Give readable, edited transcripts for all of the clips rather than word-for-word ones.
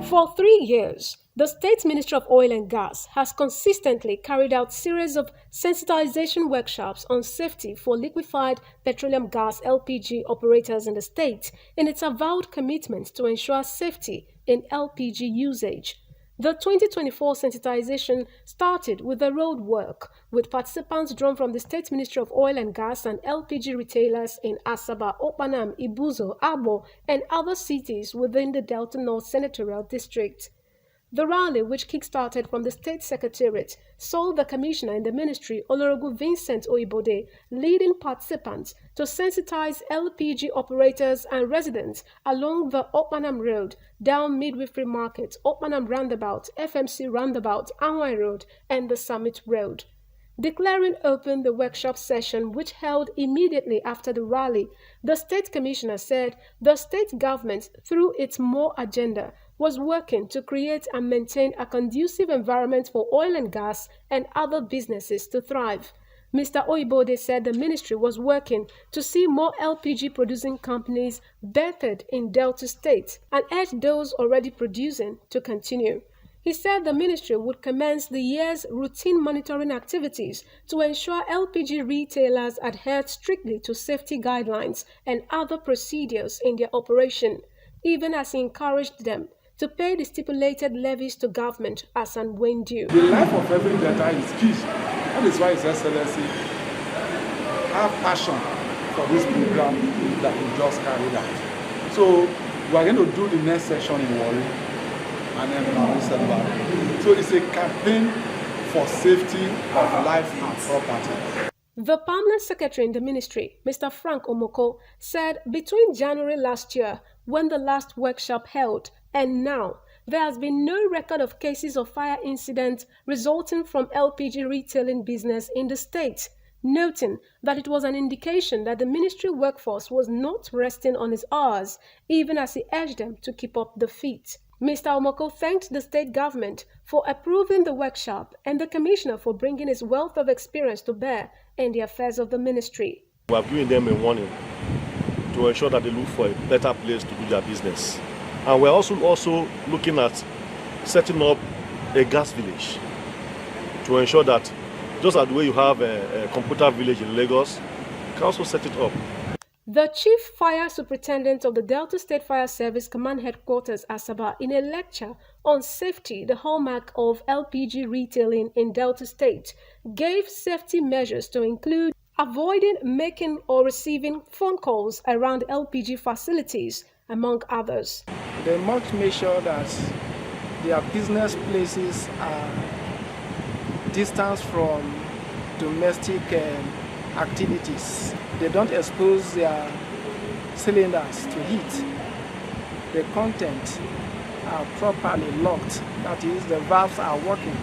For 3 years, the State Ministry of Oil and Gas has consistently carried out series of sensitization workshops on safety for liquefied petroleum gas (LPG) operators in the state in its avowed commitment to ensure safety in LPG usage. The 2024 sensitization started with the road work, with participants drawn from the State Ministry of Oil and Gas and LPG retailers in Asaba, Okpanam, Ibuzo, Abo, and other cities within the Delta North Senatorial District. The rally, which kick-started from the State Secretariat, saw the Commissioner in the Ministry, Olorogun Vincent Oibode, leading participants to sensitize LPG operators and residents along the Okpanam Road, down Midwifery Market, Okpanam Roundabout, FMC Roundabout, Anwai Road, and the Summit Road. Declaring open the workshop session, which held immediately after the rally, the State Commissioner said the state government, through its MORE agenda, was working to create and maintain a conducive environment for oil and gas and other businesses to thrive. Mr. Oibode said the ministry was working to see more LPG producing companies birthed in Delta State and urged those already producing to continue. He said the ministry would commence the year's routine monitoring activities to ensure LPG retailers adhered strictly to safety guidelines and other procedures in their operation, even as he encouraged them to pay the stipulated levies to government as and when due. The life of every debtor is key. That is why His Excellency have passion for this program that we just carried out. So we are going to do the next session in Warri and then in December. So it's a campaign for safety of life and property. The permanent secretary in the ministry, Mr. Frank Omoko, said between January last year, when the last workshop held, and now, there has been no record of cases of fire incidents resulting from LPG retailing business in the state, noting that it was an indication that the ministry workforce was not resting on its hours, even as he urged them to keep up the feat. Mr. Omoko thanked the state government for approving the workshop and the commissioner for bringing his wealth of experience to bear in the affairs of the ministry. We have given them a warning to ensure that they look for a better place to do their business. And we're also looking at setting up a gas village to ensure that just as the way you have a computer village in Lagos, you can also set it up. The Chief Fire Superintendent of the Delta State Fire Service Command Headquarters, Asaba, in a lecture on safety, the hallmark of LPG retailing in Delta State, gave safety measures to include avoiding making or receiving phone calls around LPG facilities, among others. They must make sure that their business places are distant from domestic activities. They don't expose their cylinders to heat. The contents are properly locked. That is, the valves are working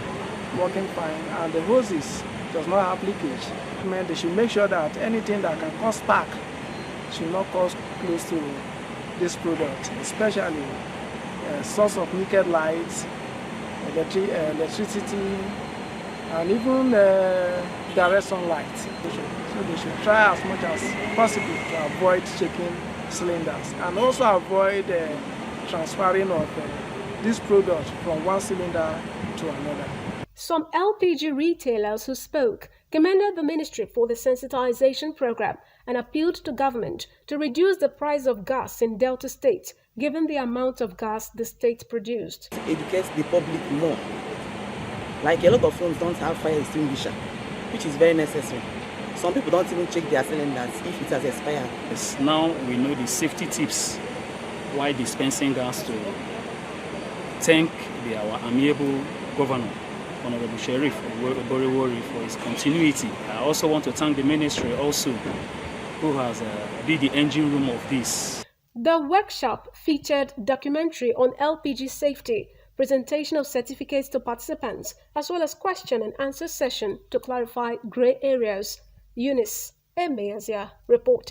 fine, and the hoses does not have leakage. They should make sure that anything that can cause spark should not cause close to this product, especially source of naked lights, electricity, and even direct sunlight. So they should try as much as possible to avoid shaking cylinders and also avoid transferring of this product from one cylinder to another. Some LPG retailers who spoke commended the ministry for the sensitization program and appealed to government to reduce the price of gas in Delta State, given the amount of gas the state produced. Educate the public more. Like a lot of phones don't have fire extinguisher, which is very necessary. Some people don't even check their cylinders if it has expired. Yes, now we know the safety tips while dispensing gas to thank our amiable governor, Honorable Sheriff Oboriwori, for his continuity. I also want to thank the ministry also, who has been the engine room of this. The workshop featured documentary on LPG safety, presentation of certificates to participants, as well as question and answer session to clarify grey areas. Eunice Emeazia report.